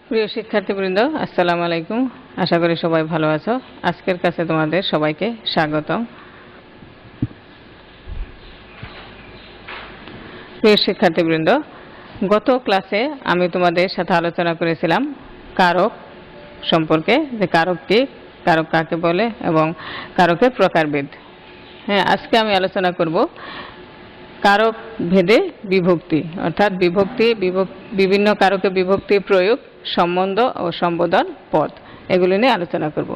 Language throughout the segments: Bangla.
প্রিয় শিক্ষার্থীবৃন্দ, আসসালামু আলাইকুম। আশা করি সবাই ভালো আছো। আজকের কাছে তোমাদের সবাইকে স্বাগতম। প্রিয় শিক্ষার্থীবৃন্দ, গত ক্লাসে আমি তোমাদের সাথে আলোচনা করেছিলাম কারক সম্পর্কে, যে কারক কি, কারক কাকে বলে এবং কারকের প্রকারভেদ। হ্যাঁ, আজকে আমি আলোচনা করব কারক ভেদে বিভক্তি, অর্থাৎ বিভিন্ন কারকে বিভক্তি প্রয়োগ, সম্বন্ধ ও সম্বোধন পদ, এগুলি নিয়ে আলোচনা করব।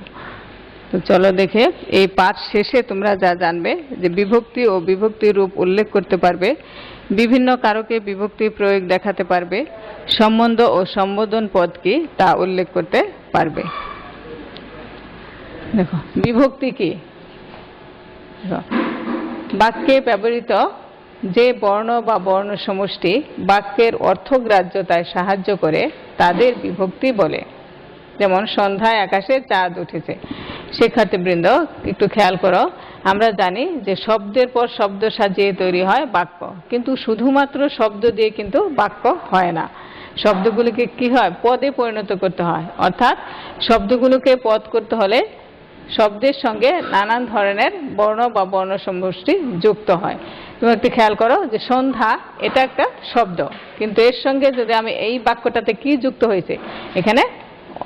তো চলো দেখে, এই পাঠ শেষে তোমরা যা জানবে যে বিভক্তি ও বিভক্তির রূপ উল্লেখ করতে পারবে, বিভিন্ন কারকে বিভক্তি প্রয়োগ দেখাতে পারবে, সম্বন্ধ ও সম্বোধন পদ কি তা উল্লেখ করতে পারবে। দেখো, বিভক্তি কি? বাক্যে ব্যবহৃত যে বর্ণ বা বর্ণ সমষ্টি বাক্যের অর্থগ্রাহ্যতায় সাহায্য করে তাদের বিভক্তি বলে। যেমন সন্ধ্যায় আকাশে চাঁদ উঠেছে। শিক্ষার্থীবৃন্দ, একটু খেয়াল করো, আমরা জানি যে শব্দের পর শব্দ সাজিয়ে তৈরি হয় বাক্য, কিন্তু শুধুমাত্র শব্দ দিয়ে কিন্তু বাক্য হয় না। শব্দগুলিকে কি হয়? পদে পরিণত করতে হয়। অর্থাৎ শব্দগুলোকে পদ করতে হলে শব্দের সঙ্গে নানান ধরনের বর্ণ বা বর্ণ সমষ্টি যুক্ত হয়। তুমি একটু খেয়াল করো যে সন্ধ্যা এটা একটা শব্দ, কিন্তু এর সঙ্গে যদি আমি এই বাক্যটাতে কি যুক্ত হয়েছে, এখানে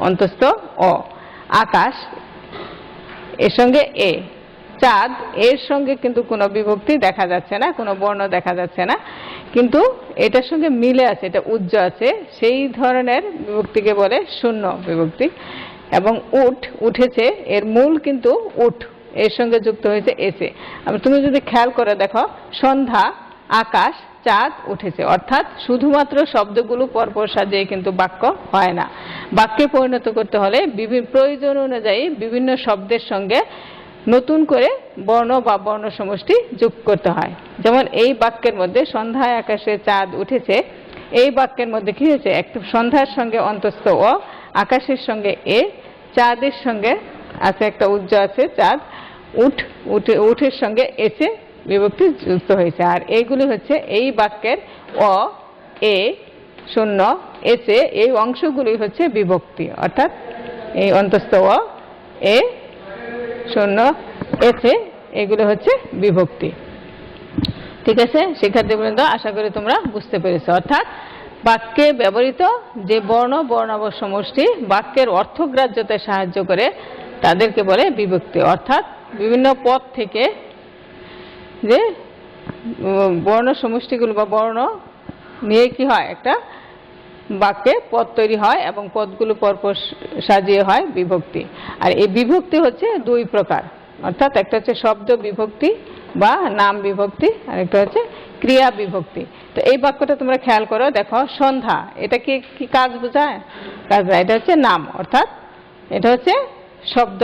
অন্তস্থ অ। আকাশ এর সঙ্গে এ। চাঁদ এর সঙ্গে কিন্তু কোনো বিভক্তি দেখা যাচ্ছে না, কোনো বর্ণ দেখা যাচ্ছে না, কিন্তু এটার সঙ্গে মিলে আছে, এটা উজ্জ আছে, সেই ধরনের বিভক্তিকে বলে শূন্য বিভক্তি। এবং উঠ, উঠেছে, এর মূল কিন্তু উঠ, এর সঙ্গে যুক্ত হয়েছে এসে। তুমি যদি খেয়াল করে দেখো, সন্ধ্যা, আকাশ, চাঁদ উঠেছে, অর্থাৎ শুধুমাত্র শব্দগুলো পরপর সাজিয়ে কিন্তু বাক্য হয় না। বাক্যে পরিণত করতে হলে প্রয়োজন অনুযায়ী বিভিন্ন শব্দের সঙ্গে নতুন করে বর্ণ বা বর্ণ সমষ্টি যোগ করতে হয়। যেমন এই বাক্যের মধ্যে সন্ধ্যায় আকাশে চাঁদ উঠেছে, এই বাক্যের মধ্যে কি হয়েছে? একটা সন্ধ্যার সঙ্গে অন্তস্থ ও, আকাশের সঙ্গে এ, চাঁদের সঙ্গে আছে একটা উজ্জ আছে চাঁদ, উঠের সঙ্গে এসে বিভক্তি যুক্ত হয়েছে। আর এইগুলি হচ্ছে এই বাক্যের অ, এ, শূন্য, এসে, এই অংশগুলি হচ্ছে বিভক্তি। অর্থাৎ এই অন্তস্থ অ, এ, শূন্য, এসে, এগুলো হচ্ছে বিভক্তি। ঠিক আছে শিক্ষার্থীবৃন্দ, আশা করি তোমরা বুঝতে পেরেছো। অর্থাৎ বাক্যে ব্যবহৃত যে বর্ণ বর্ণাবলী সমষ্টি বাক্যের অর্থগ্রাহ্যতায় সাহায্য করে তাদেরকে বলে বিভক্তি। অর্থাৎ বিভিন্ন পদ থেকে যে বর্ণ সমষ্টিগুলো বা বর্ণ নিয়ে কি হয়, একটা বাক্যে পদ তৈরি হয় এবং পদগুলো পরপর সাজিয়ে হয় বিভক্তি। আর এই বিভক্তি হচ্ছে দুই প্রকার, অর্থাৎ একটা হচ্ছে শব্দ বিভক্তি বা নাম বিভক্তি, আর একটা হচ্ছে ক্রিয়া বিভক্তি। তো এই বাক্যটা তোমরা খেয়াল করো, দেখো, সন্ধ্যা, এটা কি কি কাজ বোঝায়? কাজ বোঝায়। এটা হচ্ছে নাম, অর্থাৎ এটা হচ্ছে শব্দ।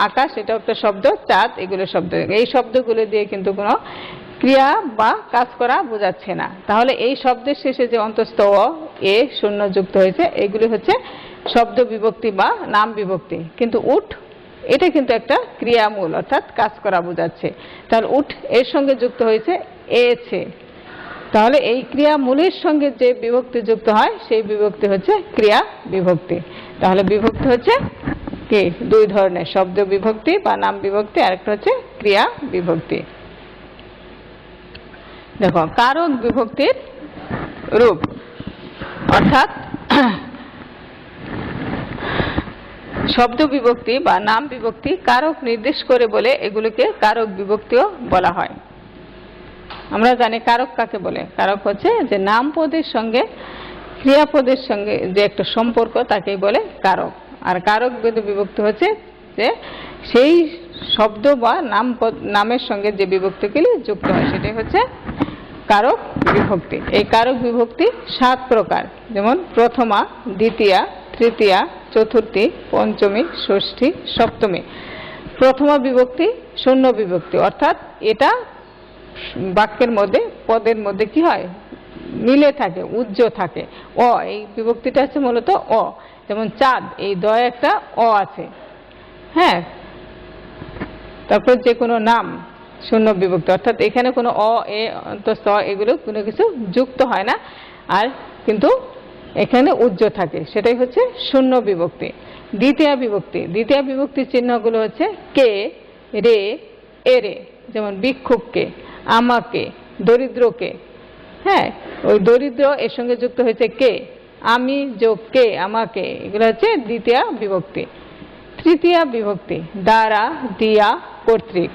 আকাশ, এটা একটা শব্দ। চাঁদ, এগুলো শব্দ। এই শব্দগুলো দিয়ে কিন্তু কোনো ক্রিয়া বা কাজ করা বোঝাচ্ছে না। তাহলে এই শব্দের শেষে যে অন্তস্থ অ, এ, শূন্য যুক্ত হয়েছে, এগুলি হচ্ছে শব্দ বিভক্তি বা নাম বিভক্তি। কিন্তু উঠ, এটা কিন্তু একটা ক্রিয়ামূল, অর্থাৎ কাজ করা বোঝাচ্ছে। তাহলে উঠ এর সঙ্গে যুক্ত হয়েছে এছে, তাহলে এই ক্রিয়ামূলের সঙ্গে যে বিভক্তি যুক্ত হয় সেই বিভক্তি হচ্ছে ক্রিয়া বিভক্তি। তাহলে বিভক্তি হচ্ছে কি দুই ধরনের, শব্দ বিভক্তি বা নাম বিভক্তি, আর একটা হচ্ছে ক্রিয়া বিভক্তি। দেখো, কারক বিভক্তির রূপ, অর্থাৎ শব্দ বিভক্তি বা নাম বিভক্তি কারক নির্দেশ করে বলে এগুলোকে কারক বিভক্তিও বলা হয়। আমরা জানি কারক কাকে বলে। কারক হচ্ছে যে নাম পদের সঙ্গে ক্রিয়াপদের সঙ্গে যে একটা সম্পর্ক, তাকেই বলে কারক। আর কারক বিভক্তি হচ্ছে যে সেই শব্দ বা নামের সঙ্গে যে বিভক্তিগুলি যুক্ত হয়, সেটাই হচ্ছে কারক বিভক্তি। এই কারক বিভক্তি 7 প্রকার, যেমন প্রথমা, দ্বিতীয়া, তৃতীয়া, চতুর্থী, পঞ্চমী, ষষ্ঠী, সপ্তমী। প্রথমা বিভক্তি শূন্য বিভক্তি, অর্থাৎ এটা বাক্যের মধ্যে পদের মধ্যে কি হয়, মিলে থাকে, উজ্জ থাকে। অ, এই বিভক্তিটা হচ্ছে মূলত অ। যেমন চাঁদ, এই দয় একটা অ আছে। হ্যাঁ, তারপর যে কোনো নাম শূন্য বিভক্তি, অর্থাৎ এখানে কোনো অ, এ, অন্তস্থ, এগুলো কোনো কিছু যুক্ত হয় না। আর কিন্তু এখানে উজ্জ থাকে, সেটাই হচ্ছে শূন্য বিভক্তি। দ্বিতীয়া বিভক্তি, দ্বিতীয় বিভক্তির চিহ্নগুলো হচ্ছে কে, রে, এরে। যেমন ভিক্ষুককে, আমাকে, দরিদ্রকে। হ্যাঁ, ওই দরিদ্র এর সঙ্গে যুক্ত হয়েছে কে, আমি যোগ কে, আমাকে, এগুলো হচ্ছে দ্বিতীয়া বিভক্তি। তৃতীয়া বিভক্তি দ্বারা, দিয়া, কর্তৃক,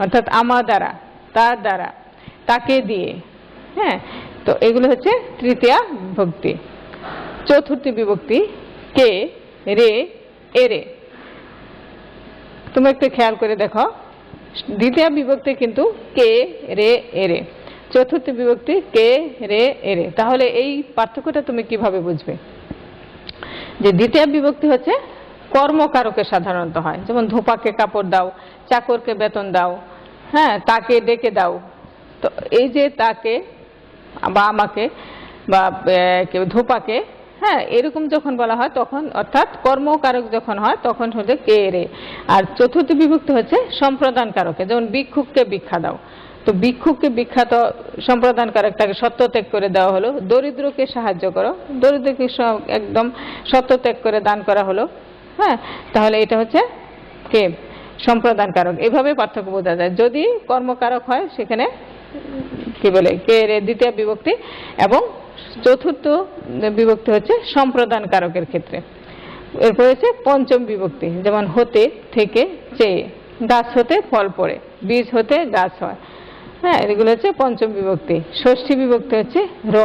অর্থাৎ আমার দ্বারা, তার দ্বারা, তাকে দিয়ে। হ্যাঁ, তো এগুলো হচ্ছে তৃতীয়া বিভক্তি। চতুর্থী বিভক্তি কে, রে, এরে। তুমি একটু খেয়াল করে দেখো, দ্বিতীয় বিভক্তি কিন্তু কে, রে, এরে। চতুর্থী বিভক্তি কে, রে, এরে। তাহলে এই পার্থক্যটা তুমি কিভাবে বুঝবে? যে দ্বিতীয় বিভক্তি হচ্ছে কর্মকারকে সাধারণত হয়, যেমন ধোপাকে কাপড় দাও, চাকরকে বেতন দাও, হ্যাঁ, তাকে ডেকে দাও। তো এই যে তাকে বা আমাকে বা ধোপাকে, হ্যাঁ, এরকম যখন বলা হয় তখন, অর্থাৎ কর্মকারক যখন হয় তখন হচ্ছে কে, রে। আর চতুর্থ বিভক্তি হচ্ছে সম্প্রদান কারকে, যেমন ভিক্ষুককে ভিক্ষা দাও। তো ভিক্ষুককে বিখ্যাত সম্প্রদান কারক, তাকে সত্যত্যাগ করে দেওয়া হলো। দরিদ্রকে সাহায্য করো, দরিদ্রকে একদম সত্যত্যাগ করে দান করা হলো। হ্যাঁ, তাহলে এটা হচ্ছে কে, সম্প্রদান কারক। এভাবে পার্থক্য বোঝা যায়। যদি কর্মকারক হয় সেখানে কি বলে, কে, রে দ্বিতীয় বিভক্তি, এবং চতুর্থ বিভক্তি হচ্ছে সম্প্রদান কারকের ক্ষেত্রে। এরপর হচ্ছে পঞ্চম বিভক্তি, যেমন হতে, থেকে, চেয়ে, গাছ হতে ফল পড়ে, বীজ হতে গাছ হয়। হ্যাঁ, এগুলো হচ্ছে পঞ্চম বিভক্তি। ষষ্ঠী বিভক্তি হচ্ছে র,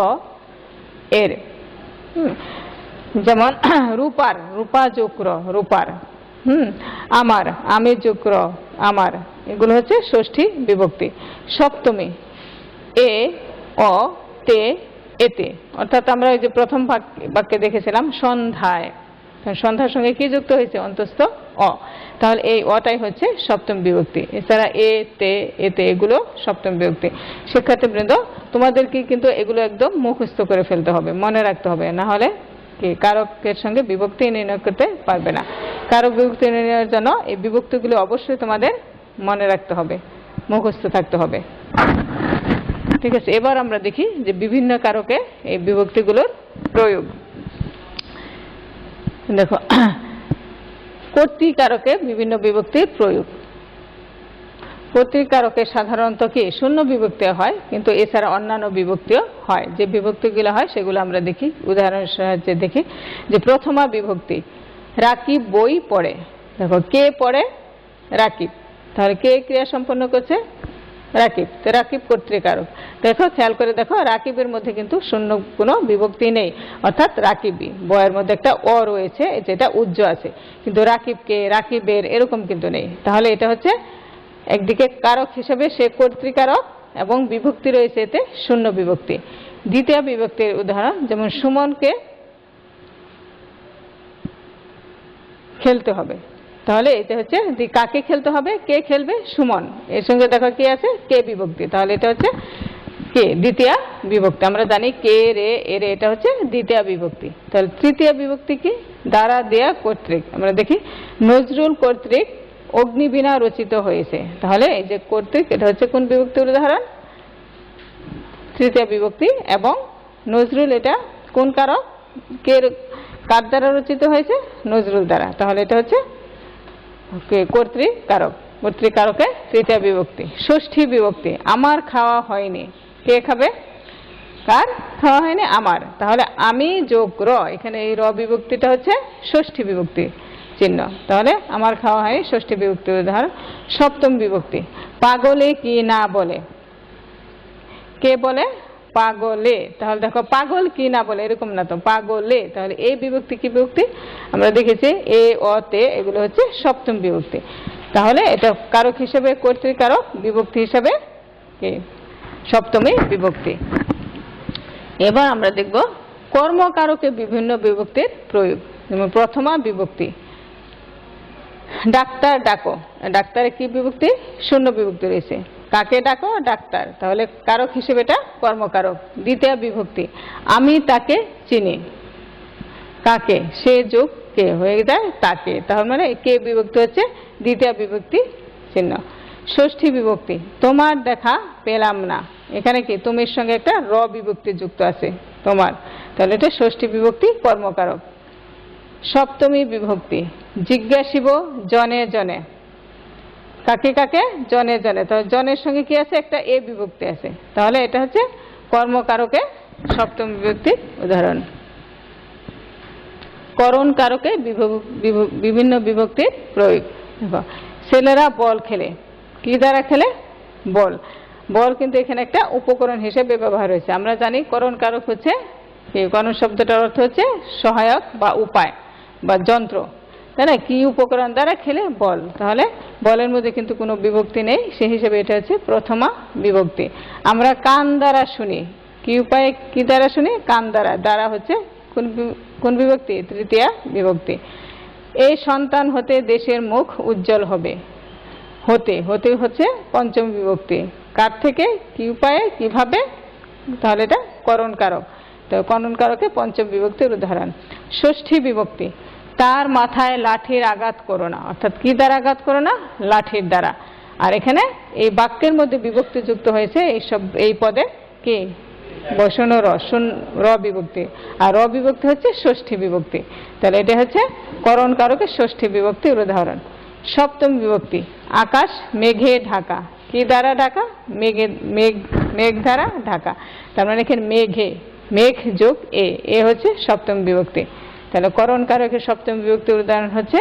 এর। যেমন রূপার, রূপা যোগ র, রূপার। আমার, আমি যোগ র, আমার। এগুলো হচ্ছে ষষ্ঠী বিভক্তি। সপ্তমী এ, অ, তে, এতে। অর্থাৎ আমরা ওই যে প্রথম বাক্যে দেখেছিলাম সন্ধ্যায়, সন্ধ্যার সঙ্গে কি যুক্ত হয়েছে, অন্তস্থ অ। তাহলে এই অটাই হচ্ছে সপ্তম বিভক্তি। এছাড়া এ, তে, এতে, এগুলো সপ্তম বিভক্তি। শিক্ষার্থীবৃন্দ, তোমাদেরকে কিন্তু এগুলো একদম মুখস্থ করে ফেলতে হবে, মনে রাখতে হবে, না হলে কি কারকের সঙ্গে বিভক্তি নির্ণয় করতে পারবে না। কারক বিভক্তি নির্ণয়ের জন্য এই বিভক্তিগুলো অবশ্যই তোমাদের মনে রাখতে হবে, মুখস্থ থাকতে হবে। ঠিক আছে, এবার আমরা দেখি যে বিভিন্ন কারকে এই বিভক্তিগুলোর প্রয়োগ। দেখো, কর্তৃকারকে বিভিন্ন বিভক্তির প্রয়োগ। কর্তৃকারকে সাধারণত কি শূন্য বিভক্তি হয়, কিন্তু এছাড়া অন্যান্য বিভক্তিও হয়। যে বিভক্তিগুলো হয় সেগুলো আমরা দেখি, উদাহরণের সাহায্যে দেখি। যে প্রথমা বিভক্তি, রাকিব বই পড়ে। দেখো, কে পড়ে, রাকিব। তাহলে কে ক্রিয়া সম্পন্ন করছে, রাকিব। তো রাকিব কর্তৃকারক। দেখো, খেয়াল করে দেখো, রাকিবের মধ্যে কিন্তু শূন্য কোনো বিভক্তি নেই, অর্থাৎ রাকিবই। বয়ের মধ্যে একটা অ রয়েছে, যেটা উজ্জ আছে, কিন্তু রাকিবকে, রাকিবের এরকম কিন্তু নেই। তাহলে এটা হচ্ছে একদিকে কারক হিসেবে সে কর্তৃকারক, এবং বিভক্তি রয়েছে এতে শূন্য বিভক্তি। দ্বিতীয় বিভক্তির উদাহরণ, যেমন সুমনকে খেলতে হবে। তাহলে এটা হচ্ছে কাকে খেলতে হবে, কে খেলবে, সুমন। এর সঙ্গে দেখো কি আছে, কে বিভক্তি। তাহলে এটা হচ্ছে কে, দ্বিতীয় বিভক্তি। আমরা জানি কে, রে, এরে, এটা হচ্ছে দ্বিতীয় বিভক্তি। তাহলে তৃতীয় বিভক্তি কি, দ্বারা, দেয়া, কর্তৃক। আমরা দেখি, নজরুল কর্তৃক অগ্নিবীণা রচিত হয়েছে। তাহলে এই যে কর্তৃক, এটা হচ্ছে কোন বিভক্তির উদাহরণ, তৃতীয় বিভক্তি। এবং নজরুল, এটা কোন কারক, কে, কার দ্বারা রচিত হয়েছে, নজরুল দ্বারা। তাহলে এটা হচ্ছে কর্তৃকারক, কর্তৃকারকে তৃতীয় বিভক্তি। ষষ্ঠী বিভক্তি, আমার খাওয়া হয়নি। কে খাবে, কার খাওয়া হয়নি, আমার। তাহলে আমি যোগ র, এখানে এই র বিভক্তিটা হচ্ছে ষষ্ঠী বিভক্তি চিহ্ন। তাহলে আমার খাওয়া হয়নি, ষষ্ঠী বিভক্তির উদাহরণ। সপ্তম বিভক্তি, পাগলে কি না বলে। কে বলে, পাগলে। তাহলে দেখো, পাগল কি না বলে, এরকম না তো, পাগলে। তাহলে এই বিভক্তি কি বিভক্তি, আমরা দেখেছি এ, অ, তে, এগুলো হচ্ছে সপ্তম বিভক্তি। তাহলে এটা কারক হিসেবে কর্তৃকারক, বিভক্তি হিসেবে কি সপ্তমী বিভক্তি। এবার আমরা দেখব কর্মকারকে বিভিন্ন বিভক্তির প্রয়োগ। যেমন প্রথমা বিভক্তি, ডাক্তার ডাকো। ডাক্তারের কি বিভক্তি, শূন্য বিভক্তি রয়েছে। কাকে ডাকো, ডাক্তার। তাহলে কারক হিসেবে এটা কর্মকারক। দ্বিতীয় বিভক্তি, আমি তাকে চিনি। কাকে, সে যোগ কে হয়ে যায় তাকে। তাহলে মানে কে বিভক্তি হচ্ছে দ্বিতীয় বিভক্তি চিহ্ন। ষষ্ঠী বিভক্তি, তোমার দেখা পেলাম না। এখানে কি তুমির সঙ্গে একটা র বিভক্তি যুক্ত আছে, তোমার। তাহলে এটা ষষ্ঠী বিভক্তি কর্মকারক। সপ্তমী বিভক্তি জিজ্ঞাসিব জনে জনে, কাকে কাকে? জনে জনে। তো জনের সঙ্গে কি আছে? একটা এ বিভক্তি আছে, তাহলে এটা হচ্ছে কর্মকারকে সপ্তম বিভক্তির উদাহরণ। করণ কারকে বিভিন্ন বিভক্তির প্রয়োগ। দেখো, ছেলেরা বল খেলে, কি দ্বারা খেলে? বল। বল কিন্তু এখানে একটা উপকরণ হিসেবে ব্যবহার হয়েছে। আমরা জানি করণ কারক হচ্ছে, করণ শব্দটার অর্থ হচ্ছে সহায়ক বা উপায় বা যন্ত্র, তাই না? কি উপকরণ দ্বারা খেলে? বল। তাহলে বলের মধ্যে কিন্তু কোনো বিভক্তি নেই, সেই হিসেবে এটা হচ্ছে প্রথমা বিভক্তি। আমরা কান দ্বারা শুনি, কি উপায়ে কি দ্বারা শুনি? কান দ্বারা। দ্বারা হচ্ছে কোন বিভক্তি? তৃতীয়া বিভক্তি। এই সন্তান হতে দেশের মুখ উজ্জ্বল হবে, হতে হতে হচ্ছে পঞ্চম বিভক্তি। কার থেকে? কি উপায়ে? কিভাবে? তাহলে এটা করণ কারক। তো করণ কারকে পঞ্চম বিভক্তির উদাহরণ। ষষ্ঠী বিভক্তি তার মাথায় লাঠির আঘাত করো না, অর্থাৎ কি দ্বারা আঘাত করো না? লাঠির দ্বারা। আর এখানে এই বাক্যের মধ্যে বিভক্তি যুক্ত হয়েছে এই পদে কি? বসন র বিভক্তি, আর র বিভক্তি হচ্ছে ষষ্ঠী বিভক্তি। তাহলে এটা হচ্ছে করণ কারকের ষষ্ঠী বিভক্তির উদাহরণ। সপ্তম বিভক্তি আকাশ মেঘে ঢাকা, কি দ্বারা ঢাকা? মেঘ দ্বারা ঢাকা। তার মানে এখানে মেঘে, মেঘ যোগ এ হচ্ছে সপ্তম বিভক্তি। তাহলে করণ কারকের সপ্তম বিভক্তির উদাহরণ হচ্ছে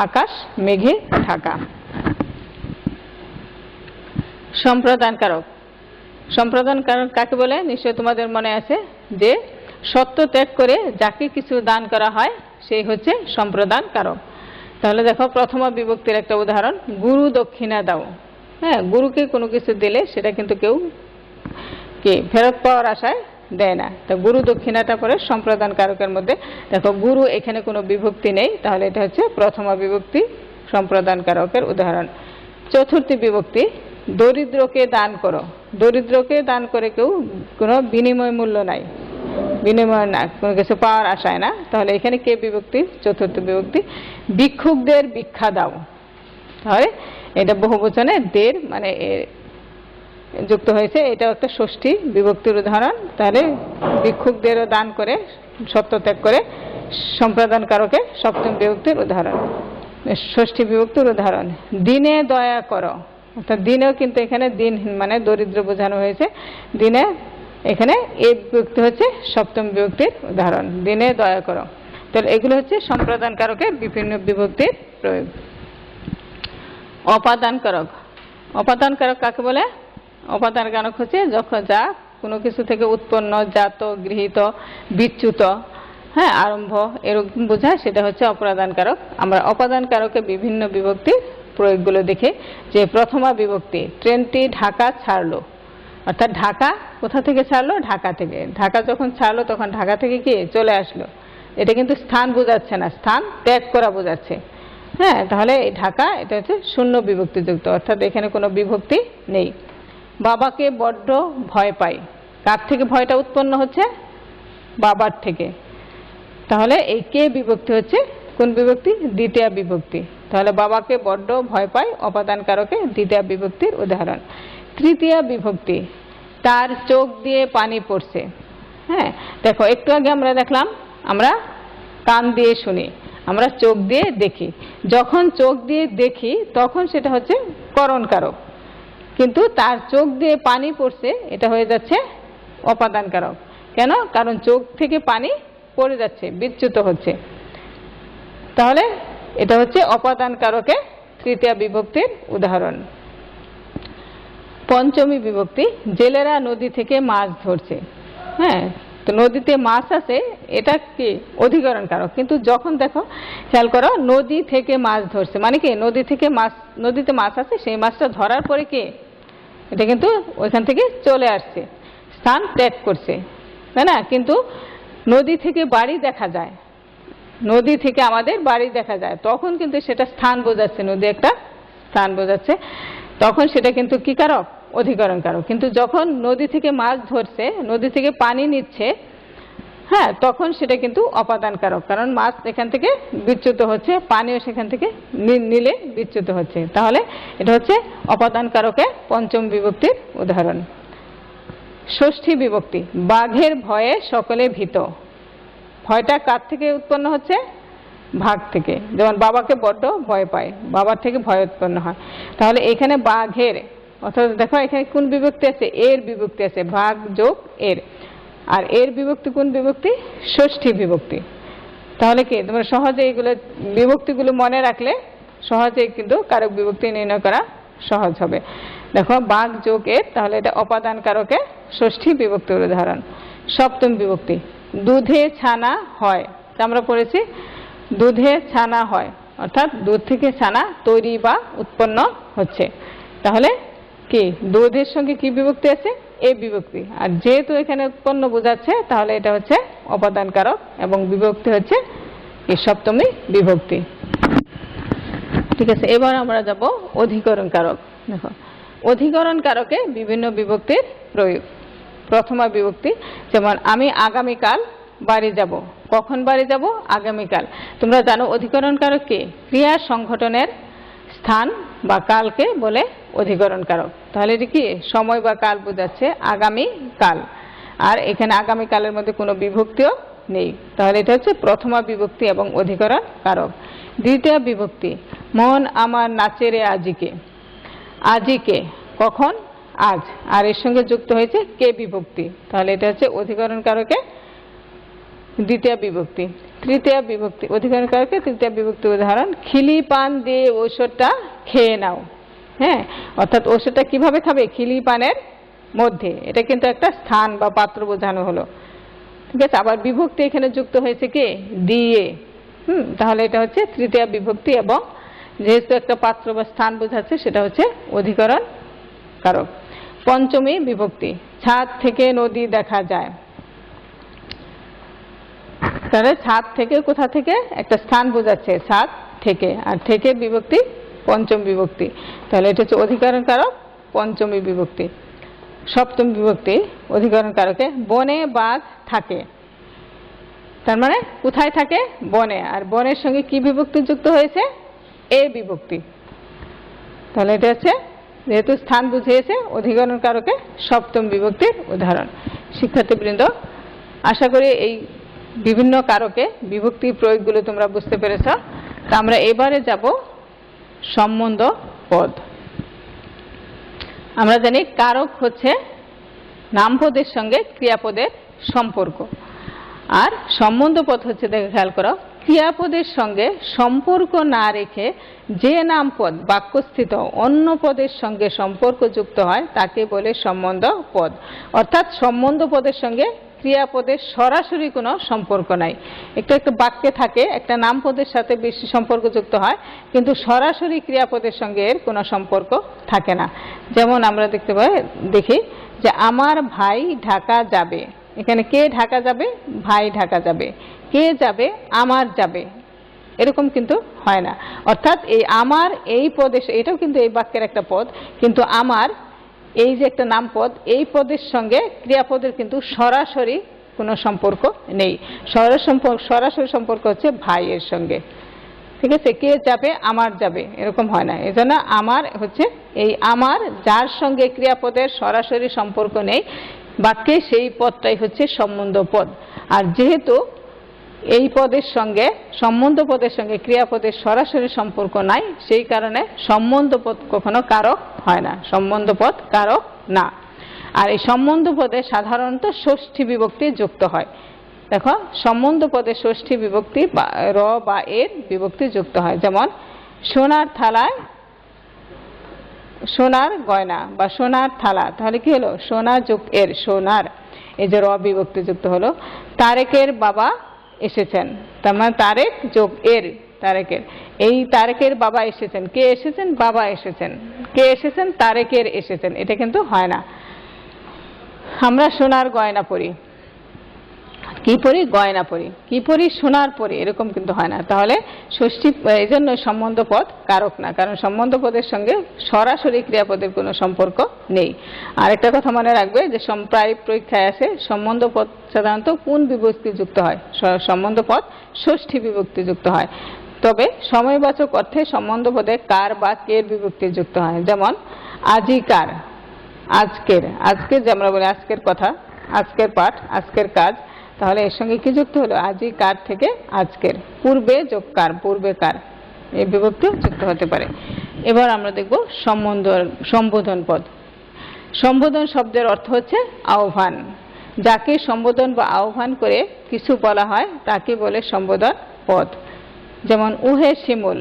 আকাশ মেঘে ঢাকা। সম্প্রদান কারক। সম্প্রদান কারক কাকে বলে? নিশ্চয় তোমাদের মনে আছে যে সত্য ত্যাগ করে যাকে কিছু দান করা হয় সেই হচ্ছে সম্প্রদান কারক। তাহলে দেখো, প্রথমা বিভক্তির একটা উদাহরণ, গুরু দক্ষিণা দাও। হ্যাঁ, গুরুকে কোনো কিছু দিলে সেটা কিন্তু কেউ ফেরত পাওয়ার আশায় দেয় না। তো গুরু দক্ষিণাটা পরে সম্প্রদান কারকের মধ্যে। দেখো, গুরু এখানে কোনো বিভক্তি নেই, তাহলে এটা হচ্ছে প্রথমা বিভক্তি সম্প্রদান কারকের উদাহরণ। চতুর্থী বিভক্তি দরিদ্রকে দান করো। দরিদ্রকে দান করে কেউ কোনো বিনিময় মূল্য নাই, বিনিময় না, কোনো কিছু পাওয়ার আশায় না। তাহলে এখানে কে বিভক্তি? চতুর্থ বিভক্তি। ভিক্ষুকদের ভিক্ষা দাও, তাহলে এটা বহুবচনে দের মানে যুক্ত হয়েছে, এটাও একটা ষষ্ঠী বিভক্তির উদাহরণ। তাহলে ভিক্ষুকদেরও দান করে, সত্য ত্যাগ করে সম্প্রদান কারকে সপ্তম বিভক্তির উদাহরণ, ষষ্ঠী বিভক্তির উদাহরণ। দিনে দয়া করো, অর্থাৎ দিনেও কিন্তু এখানে দিন মানে দরিদ্র বোঝানো হয়েছে। দিনে এখানে এই বিভক্তি হচ্ছে সপ্তম বিভক্তির উদাহরণ, দিনে দয়া করো। তাহলে এগুলো হচ্ছে সম্প্রদান কারকের বিভিন্ন বিভক্তির প্রয়োগ। অপাদান কারক। অপাদান কারক কাকে বলে? অপাদান কারক হচ্ছে যখন যা কোনো কিছু থেকে উৎপন্ন, জাত, গৃহীত, বিচ্যুত, হ্যাঁ, আরম্ভ, এরকম বোঝায়, সেটা হচ্ছে অপাদান কারক। আমরা অপাদান কারকের বিভিন্ন বিভক্তির প্রয়োগগুলো দেখে, যে প্রথমা বিভক্তি ট্রেনটি ঢাকা ছাড়লো, অর্থাৎ ঢাকা কোথা থেকে ছাড়লো? ঢাকা থেকে। ঢাকা যখন ছাড়লো তখন ঢাকা থেকে কি চলে আসলো, এটা কিন্তু স্থান বোঝাচ্ছে না, স্থান ত্যাগ করা বোঝাচ্ছে। হ্যাঁ, তাহলে এই ঢাকা এটা হচ্ছে শূন্য বিভক্তিযুক্ত, অর্থাৎ এখানে কোনো বিভক্তি নেই। বাবাকে বড্ড ভয় পাই, কার থেকে ভয়টা উৎপন্ন হচ্ছে? বাবার থেকে। তাহলে এই কে বিভক্তি হচ্ছে কোন বিভক্তি? দ্বিতীয়া বিভক্তি। তাহলে বাবাকে বড্ড ভয় পাই অপাদান কারকে দ্বিতীয়া বিভক্তির উদাহরণ। তৃতীয়া বিভক্তি তার চোখ দিয়ে পানি পড়ছে। হ্যাঁ, দেখো, একটু আগে আমরা দেখলাম আমরা কান দিয়ে শুনি, আমরা চোখ দিয়ে দেখি। যখন চোখ দিয়ে দেখি তখন সেটা হচ্ছে করণ কারক, কিন্তু তার চোখ দিয়ে পানি পড়ছে এটা হয়ে যাচ্ছে অপাদান কারক। কেন? কারণ চোখ থেকে পানি পড়ে যাচ্ছে, বিচ্যুত হচ্ছে। তাহলে এটা হচ্ছে অপাদান কারকে তৃতীয়া বিভক্তির উদাহরণ। পঞ্চমী বিভক্তি জেলেরা নদী থেকে মাছ ধরছে। হ্যাঁ, তো নদীতে মাছ আছে, এটা কি? অধিকরণ কারক। কিন্তু যখন দেখো, খেয়াল করো, নদী থেকে মাছ ধরছে মানে কি? নদী থেকে মাছ, নদীতে মাছ আছে, সেই মাছটা ধরার পরে কি এটা কিন্তু ওইখান থেকে চলে আসছে, স্থান ত্যাগ করছে, তাই না? কিন্তু নদী থেকে বাড়ি দেখা যায়, নদী থেকে আমাদের বাড়ি দেখা যায়, তখন কিন্তু সেটা স্থান বোঝাচ্ছে, নদী একটা স্থান বোঝাচ্ছে, তখন সেটা কিন্তু কি কারক? অধিকরণ কারক। কিন্তু যখন নদী থেকে মাছ ধরছে, নদী থেকে পানি নিচ্ছে, হ্যাঁ, তখন সেটা কিন্তু অপাদান কারক, কারণ মাছ এখান থেকে বিচ্যুত হচ্ছে, পানিও সেখান থেকে নিলে বিচ্যুত হচ্ছে। তাহলে এটা হচ্ছে অপাদান কারকে পঞ্চম বিভক্তির উদাহরণ। ষষ্ঠী বিভক্তি বাঘের ভয়ে সকলে ভীত। ভয়টা কার থেকে উৎপন্ন হচ্ছে? ভাগ থেকে। যেমন বাবাকে বড্ড ভয় পায়, বাবার থেকে ভয় উৎপন্ন হয়। তাহলে এখানে বাঘের, অর্থাৎ দেখো এখানে কোন বিভক্তি আছে? এর বিভক্তি আছে, ভাগ যোগ এর। আর এর বিভক্তি কোন বিভক্তি? ষষ্ঠী বিভক্তি। তাহলে কি তোমরা সহজে এইগুলো বিভক্তিগুলো মনে রাখলে সহজেই কিন্তু কারক বিভক্তি নির্ণয় করা সহজ হবে। দেখো বাঘ যোগ এর, তাহলে এটা অপাদান কারকে ষষ্ঠী বিভক্তির উদাহরণ। সপ্তম বিভক্তি, দুধে ছানা হয়। আমরা পড়েছি দুধে ছানা হয়, অর্থাৎ দুধ থেকে ছানা তৈরি বা উৎপন্ন হচ্ছে। তাহলে কি দুধের সঙ্গে কি বিভক্তি আছে? এ বিভক্তি। আর যেহেতু এখানে উৎপন্ন বোঝাচ্ছে তাহলে এটা হচ্ছে অপাদান কারক এবং বিভক্তি হচ্ছে এই সপ্তমী বিভক্তি। ঠিক আছে, এবার আমরা যাব অধিকরণ কারক। দেখো অধিকরণ কারকে বিভিন্ন বিভক্তির প্রয়োগ। প্রথমা বিভক্তি, যেমন আমি আগামীকাল বাড়ি যাব। কখন বাড়ি যাব? আগামীকাল। তোমরা জানো অধিকরণ কারক কি? ক্রিয়া সংঘটনের স্থান বা কালকে বলে অধিকরণ কারক। তাহলে এটি কি সময় বা কাল বোঝাচ্ছে, আগামী কাল। আর এখানে আগামী কালের মধ্যে কোনো বিভক্তিও নেই, তাহলে এটা হচ্ছে প্রথমা বিভক্তি এবং অধিকরণ কারক। দ্বিতীয় বিভক্তি, মন আমার নাচে রে আজিকে। আজিকে কখন? আজ। আর এর সঙ্গে যুক্ত হয়েছে কে বিভক্তি, তাহলে এটা হচ্ছে অধিকরণ কারকে দ্বিতীয় বিভক্তি। তৃতীয় বিভক্তি, অধিকরণ কারকে তৃতীয় বিভক্তি উদাহরণ, খিলি পান দিয়ে ঔষধটা খেয়ে নাও। হ্যাঁ, অর্থাৎ ঔষধটা কিভাবে খাবে? খিলি পানের মধ্যে। এটা কিন্তু একটা স্থান বা পাত্র বোঝানো হলো। ঠিক আছে, আবার বিভক্তি এখানে যুক্ত হয়েছে কে? দিয়ে। তাহলে এটা হচ্ছে তৃতীয় বিভক্তি এবং যেহেতু একটা পাত্র বা স্থান বোঝাচ্ছে সেটা হচ্ছে অধিকরণ কারক। পঞ্চমী বিভক্তি, ছাদ থেকে নদী দেখা যায়। তাহলে ছাদ থেকে কোথা থেকে? একটা স্থান বোঝাচ্ছে, ছাদ থেকে। আর থেকে বিভক্তি পঞ্চম বিভক্তি, তাহলে এটা হচ্ছে অধিকরণ কারক পঞ্চমী বিভক্তি। সপ্তম বিভক্তি অধিকরণ কারকে, বনে বাঘ থাকে। তার মানে কোথায় থাকে? বনে। আর বনের সঙ্গে কি বিভক্তি যুক্ত হয়েছে? এ বিভক্তি। তাহলে এটা হচ্ছে যেহেতু স্থান বুঝিয়েছে অধিকরণ কারকে সপ্তম বিভক্তির উদাহরণ। শিক্ষার্থীবৃন্দ, আশা করি এই বিভিন্ন কারকে বিভক্তি প্রয়োগগুলো তোমরা বুঝতে পেরেছ। তা আমরা এবারে যাব সম্বন্ধ পদ। আমরা জানি কারক হচ্ছে নামপদের সঙ্গে ক্রিয়াপদের সম্পর্ক, আর সম্বন্ধ পদ হচ্ছে, দেখে খেয়াল করো, ক্রিয়াপদের সঙ্গে সম্পর্ক না রেখে যে নামপদ বাক্যস্থিত অন্য পদের সঙ্গে সম্পর্কযুক্ত হয় তাকে বলে সম্বন্ধ পদ। অর্থাৎ সম্বন্ধ পদের সঙ্গে ক্রিয়াপদের সরাসরি কোনো সম্পর্ক নাই। একটা বাক্যে থাকে একটা নামপদের সাথে বেশি সম্পর্কযুক্ত হয়, কিন্তু সরাসরি ক্রিয়াপদের সঙ্গে এর কোনো সম্পর্ক থাকে না। যেমন আমরা দেখি যে আমার ভাই ঢাকা যাবে। এখানে কে ঢাকা যাবে? ভাই ঢাকা যাবে। কে যাবে? আমার যাবে। এরকম কিন্তু হয় না। অর্থাৎ এই আমার এই পদে, এটাও কিন্তু এই বাক্যের একটা পদ, কিন্তু আমার এই যে একটা নাম পদ, এই পদের সঙ্গে ক্রিয়াপদের কিন্তু সরাসরি কোনো সম্পর্ক নেই। সরাসরি সম্পর্ক হচ্ছে ভাইয়ের সঙ্গে। ঠিক আছে, কে যাবে? আমার যাবে, এরকম হয় না। এজন্য আমার হচ্ছে এই আমার যার সঙ্গে ক্রিয়াপদের সরাসরি সম্পর্ক নেই বাক্যে, সেই পদটাই হচ্ছে সম্বন্ধ পদ। আর যেহেতু এই পদের সঙ্গে সম্বন্ধ পদের সঙ্গে ক্রিয়াপদের সরাসরি সম্পর্ক নাই, সেই কারণে সম্বন্ধ পদ কখনো কারক হয় না, সম্বন্ধ পদ কারক না। আর এই সম্বন্ধ পদে সাধারণত ষষ্ঠী বিভক্তি যুক্ত হয়। দেখো সম্বন্ধ পদে ষষ্ঠী বিভক্তি বা র বা এর বিভক্তি যুক্ত হয়। যেমন সোনার থালায় সোনার গয়না বা সোনার থালা, তাহলে কি হলো? সোনা যোগ এর, সোনার, এই যে র বিভক্তি যুক্ত হলো। তারেকের বাবা এসেছেন, তার মানে তারেক যোগ এর, তারেকের। এই তারেকের বাবা এসেছেন। কে এসেছেন? বাবা এসেছেন। কে এসেছেন? তারেকের এসেছেন। এটা কিন্তু হয় না। আমরা সোনার গয়না পরি, কি পরি? গয়না পরি। কি পরি? সোনার পরি, এরকম কিন্তু হয় না। তাহলে ষষ্ঠী, এই জন্য সম্বন্ধ পদ কারক না, কারণ সম্বন্ধ পদের সঙ্গে সরাসরি ক্রিয়াপদের কোনো সম্পর্ক নেই। আর একটা কথা মনে রাখবে যে প্রায় পরীক্ষায় আসে সম্বন্ধ পদ সাধারণত কোন বিভক্তি যুক্ত হয়? সম্বন্ধ পদ ষষ্ঠী বিভক্তি যুক্ত হয়। তবে সময়বাচক অর্থে সম্বন্ধ পদে কার বা কের বিভক্তি যুক্ত হয়। যেমন আজিকার, আজকের। আজকের যে আমরা বলি আজকের কথা, আজকের পাঠ, আজকের কাজ, তাহলে এর সঙ্গে কি যুক্ত হলো? আজিকার থেকে আজকের, পূর্বে যোগকার, পূর্বেকার, এই বিভক্তি যুক্ত হতে পারে। এবার আমরা দেখব সম্বোধন পদ। সম্বোধন শব্দের অর্থ হচ্ছে আহ্বান। যাকে সম্বোধন বা আহ্বান করে কিছু বলা হয় তাকে বলে সম্বোধন পদ। যেমন উহে শিমুল,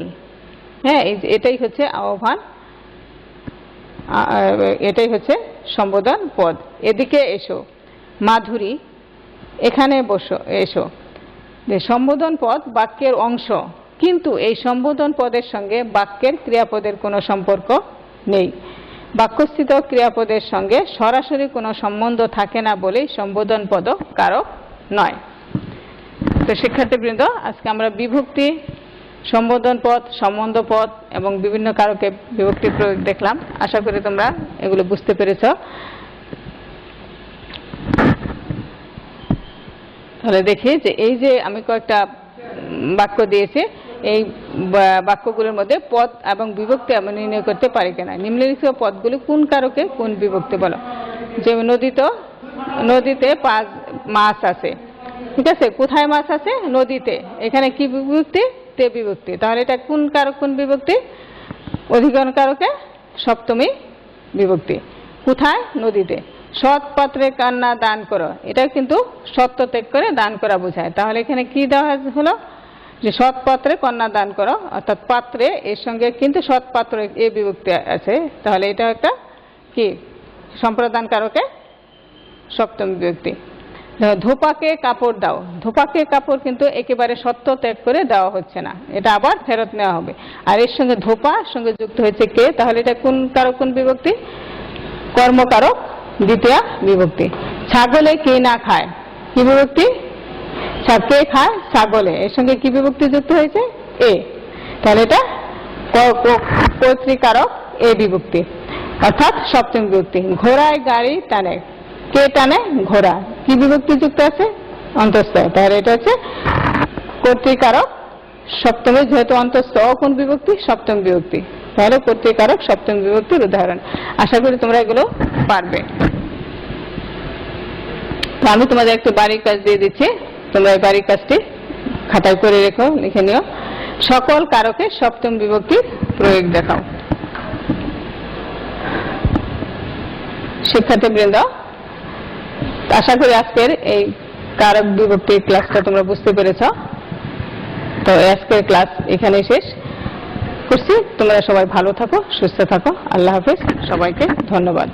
হ্যাঁ, এটাই হচ্ছে আহ্বান, এটাই হচ্ছে সম্বোধন পদ। এদিকে এসো, মাধুরী এখানে বসো, এসো। সম্বোধন পদ বাক্যের অংশ, কিন্তু এই সম্বোধন পদের সঙ্গে বাক্যের ক্রিয়াপদের কোনো সম্পর্ক নেই। বাক্যস্থিত ক্রিয়াপদের সঙ্গে সরাসরি কোনো সম্বন্ধ থাকে না বলেই সম্বোধন পদ কারক নয়। তো শিক্ষার্থীবৃন্দ, আজকে আমরা বিভক্তি, সম্বোধন পদ, সম্বন্ধ পদ এবং বিভিন্ন কারকে বিভক্তি প্রয়োগ দেখলাম। আশা করি তোমরা এগুলো বুঝতে পেরেছ। তাহলে দেখি যে এই যে আমি কয়েকটা বাক্য দিয়েছি, এই বাক্যগুলোর মধ্যে পদ এবং বিভক্তি আমি নির্ণয় করতে পারি কিনা। নিম্নলিখিত পদগুলি কোন কারকে কোন বিভক্তি বলো। যে নদীতে মাছ আছে, ঠিক আছে, কোথায় মাছ আছে? নদীতে। এখানে কি বিভক্তি? তে বিভক্তি। তাহলে এটা কোন কারক কোন বিভক্তি? অধিকরণ কারকে সপ্তমী বিভক্তি। কোথায়? নদীতে। সৎ পাত্রে কন্যা দান করো, এটা কিন্তু সত্য ত্যাগ করে দান করা বোঝায়। তাহলে এখানে কি দেওয়া হলো? যে সৎ পাত্রে কন্যা দান করো, অর্থাৎ পাত্রে, এর সঙ্গে কিন্তু সৎ পাত্র এ বিভক্তি আছে। তাহলে এটা একটা কি? সম্প্রদান কারকে সপ্তমী বিভক্তি। ধোপাকে কাপড় দাও, ধোপাকে কাপড় কিন্তু একেবারে সত্য ত্যাগ করে দেওয়া হচ্ছে না, এটা আবার ফেরত নেওয়া হবে। আর এর সঙ্গে ধোপা সঙ্গে যুক্ত হয়েছে কে, তাহলে এটা কোন কারক কোন বিভক্তি? কর্মকারক দ্বিতীয়া বিভক্তি। ছাগলে কে না খায়, কি বিভক্তি? কে খায়? ছাগলে। এর সঙ্গে কি বিভক্তি যুক্ত হয়েছে? এ। তাহলে এটা কর্তৃকারক এ বিভক্তি, অর্থাৎ সপ্তমী বিভক্তি। ঘোড়ায় গাড়ি টানে, কে টানে? ঘোড়া। কি বিভক্তি যুক্ত আছে? অন্তস্থ। তাহলে এটা হচ্ছে কর্তৃকারক সপ্তমী, যেহেতু অন্তস্থ কোন বিভক্তি? সপ্তমী বিভক্তি। তাহলে কর্তৃকারক সপ্তমী বিভক্তির উদাহরণ। আশা করি তোমরা এগুলো পারবে। তো আমি তোমাদের একটু বাড়ির কাজ দিয়ে দিচ্ছি, তোমরা এই বাড়ির কাজটি খাতায় করে রেখো, লিখে নিও। সকল কারকে সপ্তম বিভক্তির প্রয়োগ দেখাও। শিক্ষার্থীবৃন্দ, আশা করি আজকের এই কারক বিভক্তির ক্লাসটা তোমরা বুঝতে পেরেছ। তো আজকের ক্লাস এখানেই শেষ করছি। তোমরা সবাই ভালো থাকো, সুস্থ থাকো। আল্লাহ হাফেজ। সবাইকে ধন্যবাদ।